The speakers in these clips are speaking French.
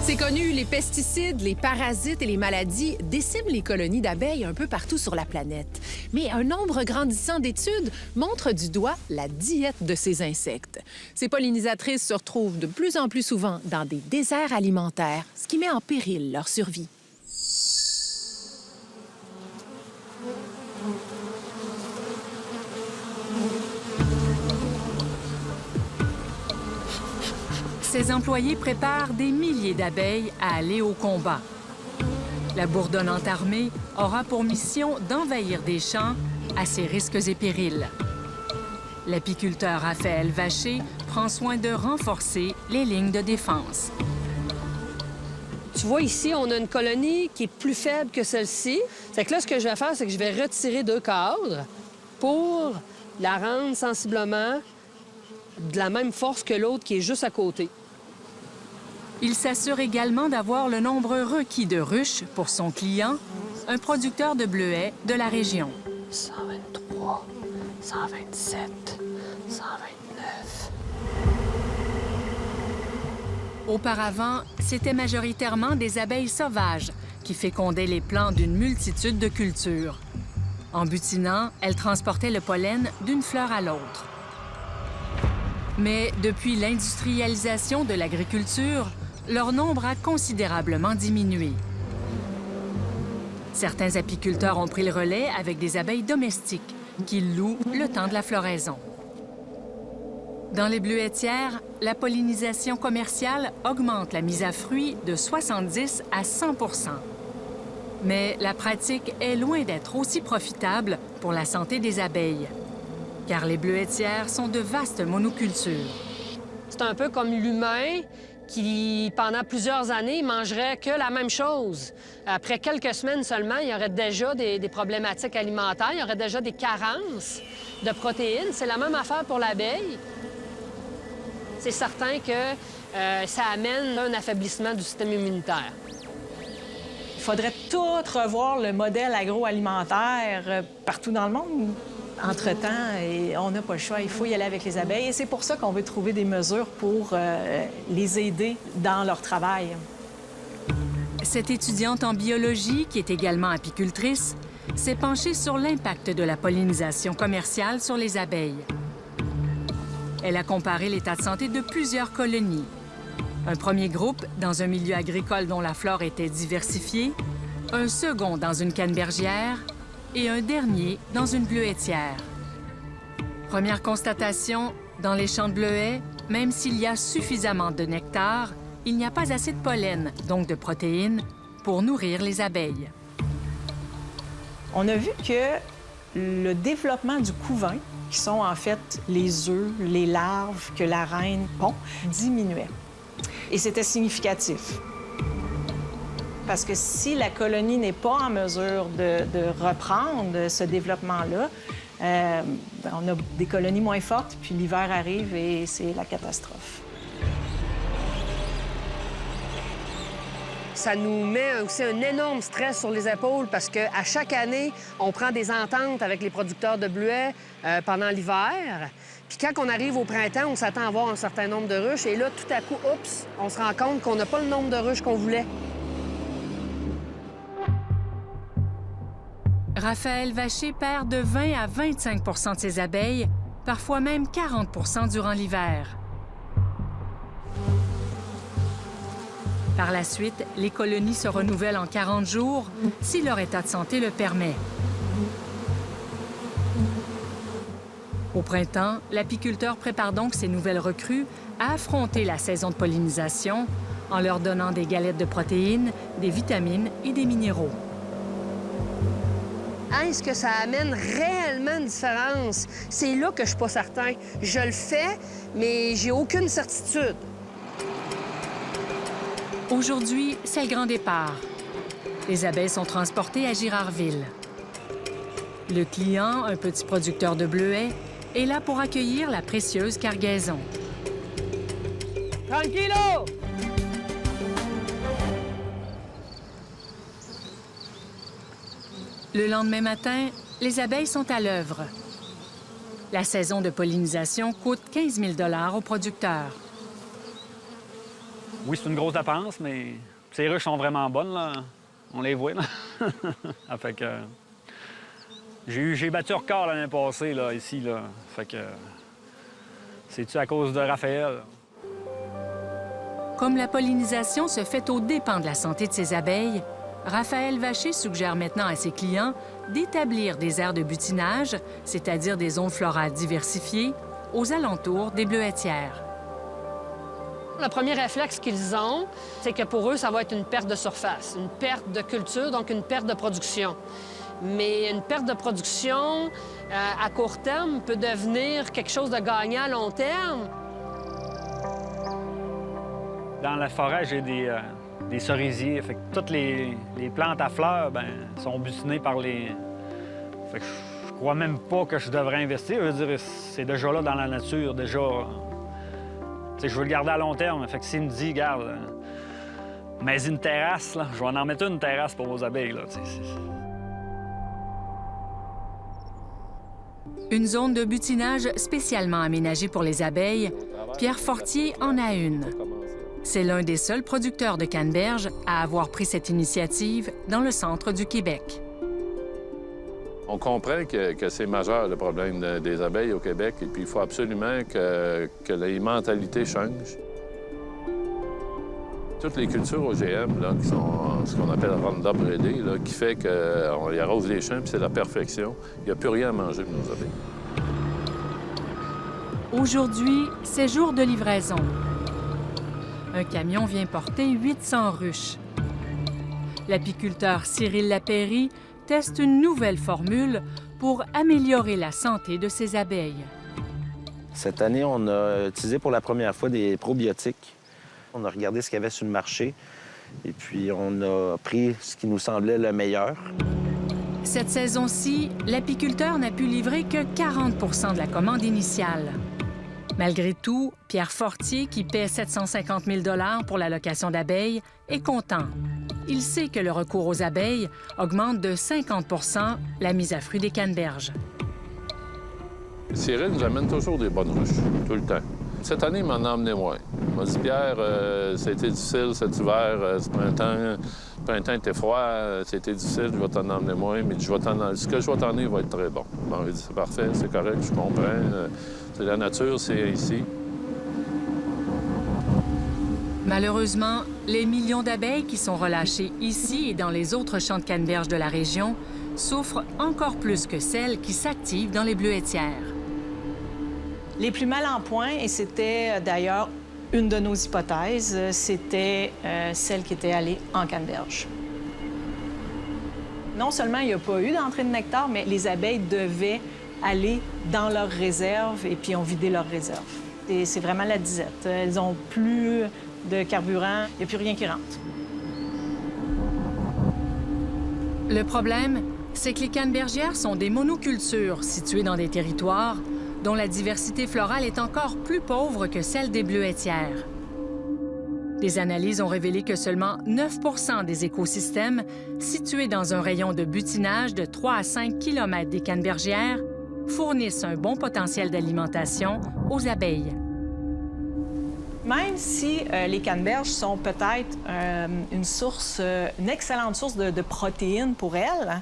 C'est connu, les pesticides, les parasites et les maladies déciment les colonies d'abeilles un peu partout sur la planète. Mais un nombre grandissant d'études montre du doigt la diète de ces insectes. Ces pollinisatrices se retrouvent de plus en plus souvent dans des déserts alimentaires, ce qui met en péril leur survie. Ces employés préparent des milliers d'abeilles à aller au combat. La bourdonnante armée aura pour mission d'envahir des champs à ses risques et périls. L'apiculteur Raphaël Vacher prend soin de renforcer les lignes de défense. Tu vois, ici, on a une colonie qui est plus faible que celle-ci. C'est que là, ce que je vais faire, c'est que je vais retirer 2 cadres pour la rendre sensiblement de la même force que l'autre qui est juste à côté. Il s'assure également d'avoir le nombre requis de ruches pour son client, un producteur de bleuets de la région. 123, 127, 129... Auparavant, c'était majoritairement des abeilles sauvages qui fécondaient les plants d'une multitude de cultures. En butinant, elles transportaient le pollen d'une fleur à l'autre. Mais depuis l'industrialisation de l'agriculture, leur nombre a considérablement diminué. Certains apiculteurs ont pris le relais avec des abeilles domestiques qu'ils louent le temps de la floraison. Dans les bleuetières, la pollinisation commerciale augmente la mise à fruit de 70 à 100 %. Mais la pratique est loin d'être aussi profitable pour la santé des abeilles, car les bleuetières sont de vastes monocultures. C'est un peu comme l'humain qui, pendant plusieurs années, mangerait que la même chose. Après quelques semaines seulement, il y aurait déjà des problématiques alimentaires, il y aurait déjà des carences de protéines. C'est la même affaire pour l'abeille. C'est certain que ça amène un affaiblissement du système immunitaire. Il faudrait tout revoir le modèle agroalimentaire partout dans le monde. Entre-temps, et on n'a pas le choix, il faut y aller avec les abeilles. Et c'est pour ça qu'on veut trouver des mesures pour les aider dans leur travail. Cette étudiante en biologie, qui est également apicultrice, s'est penchée sur l'impact de la pollinisation commerciale sur les abeilles. Elle a comparé l'état de santé de plusieurs colonies. Un premier groupe dans un milieu agricole dont la flore était diversifiée, un second dans une cannebergière et un dernier dans une bleuetière. Première constatation, dans les champs de bleuets, même s'il y a suffisamment de nectar, il n'y a pas assez de pollen, donc de protéines, pour nourrir les abeilles. On a vu que le développement du couvain, qui sont en fait les œufs, les larves que la reine pond, diminuait. Et c'était significatif. Parce que si la colonie n'est pas en mesure de reprendre ce développement-là, on a des colonies moins fortes, puis l'hiver arrive et c'est la catastrophe. Ça nous met aussi un énorme stress sur les épaules parce qu'à chaque année, on prend des ententes avec les producteurs de bleuets pendant l'hiver. Puis quand on arrive au printemps, on s'attend à avoir un certain nombre de ruches. Et là, tout à coup, oups, on se rend compte qu'on n'a pas le nombre de ruches qu'on voulait. Raphaël Vacher perd de 20 à 25 % de ses abeilles, parfois même 40 % durant l'hiver. Par la suite, les colonies se renouvellent en 40 jours si leur état de santé le permet. Au printemps, l'apiculteur prépare donc ses nouvelles recrues à affronter la saison de pollinisation en leur donnant des galettes de protéines, des vitamines et des minéraux. Est-ce que ça amène réellement une différence? C'est là que je suis pas certain. Je le fais, mais j'ai aucune certitude. Aujourd'hui, c'est le grand départ. Les abeilles sont transportées à Girardville. Le client, un petit producteur de bleuets, est là pour accueillir la précieuse cargaison. Tranquillo! Le lendemain matin, les abeilles sont à l'œuvre. La saison de pollinisation coûte 15 000 $ aux producteurs. Oui, c'est une grosse dépense, mais ces ruches sont vraiment bonnes, là. On les voit, là. Ça fait que... J'ai battu record l'année passée, là, ici, là. Fait que... C'est-tu à cause de Raphaël? Comme la pollinisation se fait aux dépens de la santé de ses abeilles, Raphaël Vacher suggère maintenant à ses clients d'établir des aires de butinage, c'est-à-dire des zones florales diversifiées, aux alentours des bleuetières. Le premier réflexe qu'ils ont, c'est que pour eux, ça va être une perte de surface, une perte de culture, donc une perte de production. Mais une perte de production à court terme peut devenir quelque chose de gagnant à long terme. Dans la forêt, j'ai des cerisiers. Fait que toutes les plantes à fleurs sont butinées par les... Fait que je crois même pas que je devrais investir. Je veux dire, c'est déjà là dans la nature, déjà... T'sais, je veux le garder à long terme. Fait que s'il me dit, garde, mais une terrasse, là, je vais en mettre une terrasse pour vos abeilles, là. Une zone de butinage spécialement aménagée pour les abeilles, Pierre Fortier en a une. C'est l'un des seuls producteurs de canneberge à avoir pris cette initiative dans le centre du Québec. On comprend que c'est majeur, le problème des abeilles au Québec, et puis il faut absolument que les mentalités changent. Toutes les cultures OGM, là, qui sont ce qu'on appelle Roundup Ready, là, qui fait qu'on y arrose les champs, puis c'est la perfection. Il n'y a plus rien à manger pour nos abeilles. Aujourd'hui, c'est jour de livraison. Un camion vient porter 800 ruches. L'apiculteur Cyril Lapéry teste une nouvelle formule pour améliorer la santé de ses abeilles. Cette année, on a utilisé pour la première fois des probiotiques. On a regardé ce qu'il y avait sur le marché et puis on a pris ce qui nous semblait le meilleur. Cette saison-ci, l'apiculteur n'a pu livrer que 40 de la commande initiale. Malgré tout, Pierre Fortier, qui paie 750 000 $ pour la location d'abeilles, est content. Il sait que le recours aux abeilles augmente de 50 % la mise à fruit des canneberges. Cyril nous amène toujours des bonnes ruches, tout le temps. Cette année, il m'en a emmené moins. Il m'a dit, Pierre, ça a été difficile cet hiver, ce printemps. Le printemps était froid, c'était difficile, je vais t'en emmener moins, mais ce que je vais t'emmener va être très bon. Bon, il dit, c'est parfait, c'est correct, je comprends. C'est la nature, c'est ici. Malheureusement, les millions d'abeilles qui sont relâchées ici et dans les autres champs de canneberge de la région souffrent encore plus que celles qui s'activent dans les bleuetières. Les plus mal en point, et c'était d'ailleurs une de nos hypothèses, c'était celle qui était allée en canneberge. Non seulement il n'y a pas eu d'entrée de nectar, mais les abeilles devaient aller dans leurs réserves et puis ont vidé leurs réserves. Et c'est vraiment la disette. Elles n'ont plus de carburant, il n'y a plus rien qui rentre. Le problème, c'est que les cannebergières sont des monocultures situées dans des territoires dont la diversité florale est encore plus pauvre que celle des bleuetières. Des analyses ont révélé que seulement 9 % des écosystèmes situés dans un rayon de butinage de 3 à 5 km des cannebergières fournissent un bon potentiel d'alimentation aux abeilles. Même si les canneberges sont peut-être une excellente source de protéines pour elles,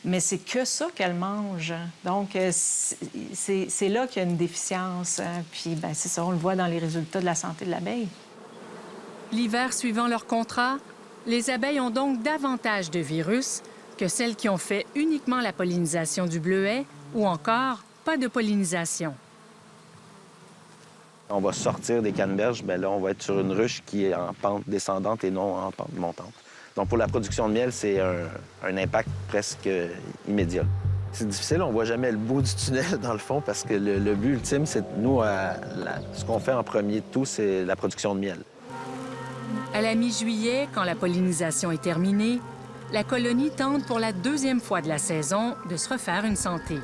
mais c'est que ça qu'elles mangent. Donc, c'est là qu'il y a une déficience. Puis, bien, c'est ça, on le voit dans les résultats de la santé de l'abeille. L'hiver suivant leur contrat, les abeilles ont donc davantage de virus que celles qui ont fait uniquement la pollinisation du bleuet ou encore pas de pollinisation. On va sortir des canneberges, bien là, on va être sur une ruche qui est en pente descendante et non en pente montante. Donc, pour la production de miel, c'est un impact presque immédiat. C'est difficile, on voit jamais le bout du tunnel, dans le fond, parce que le but ultime, c'est nous, ce qu'on fait en premier de tout, c'est la production de miel. À la mi-juillet, quand la pollinisation est terminée, la colonie tente pour la deuxième fois de la saison de se refaire une santé.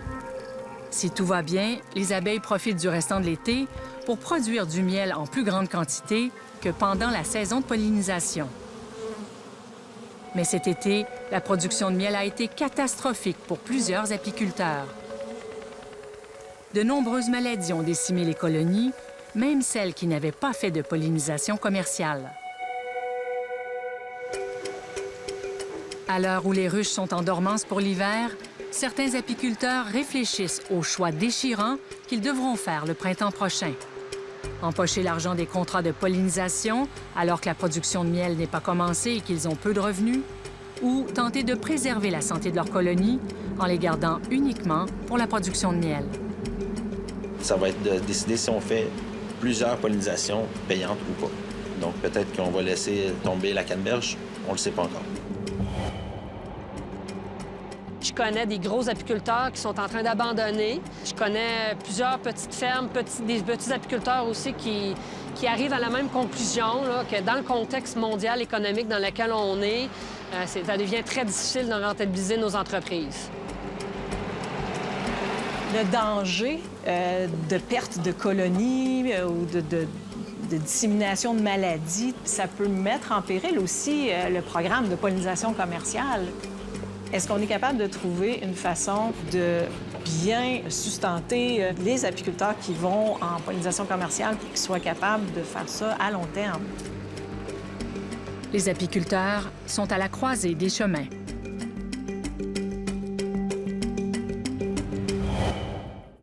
Si tout va bien, les abeilles profitent du restant de l'été pour produire du miel en plus grande quantité que pendant la saison de pollinisation. Mais cet été, la production de miel a été catastrophique pour plusieurs apiculteurs. De nombreuses maladies ont décimé les colonies, même celles qui n'avaient pas fait de pollinisation commerciale. À l'heure où les ruches sont en dormance pour l'hiver, certains apiculteurs réfléchissent aux choix déchirants qu'ils devront faire le printemps prochain. Empocher l'argent des contrats de pollinisation alors que la production de miel n'est pas commencée et qu'ils ont peu de revenus, ou tenter de préserver la santé de leurs colonies en les gardant uniquement pour la production de miel. Ça va être de décider si on fait plusieurs pollinisations payantes ou pas. Donc peut-être qu'on va laisser tomber la canneberge, on le sait pas encore. Je connais des gros apiculteurs qui sont en train d'abandonner. Je connais plusieurs petites fermes, des petits apiculteurs aussi qui arrivent à la même conclusion, là, que dans le contexte mondial économique dans lequel on est, ça devient très difficile de rentabiliser nos entreprises. Le danger de perte de colonies ou de dissémination de maladies, ça peut mettre en péril aussi le programme de pollinisation commerciale. Est-ce qu'on est capable de trouver une façon de bien sustenter les apiculteurs qui vont en pollinisation commerciale pour qu'ils soient capables de faire ça à long terme? Les apiculteurs sont à la croisée des chemins.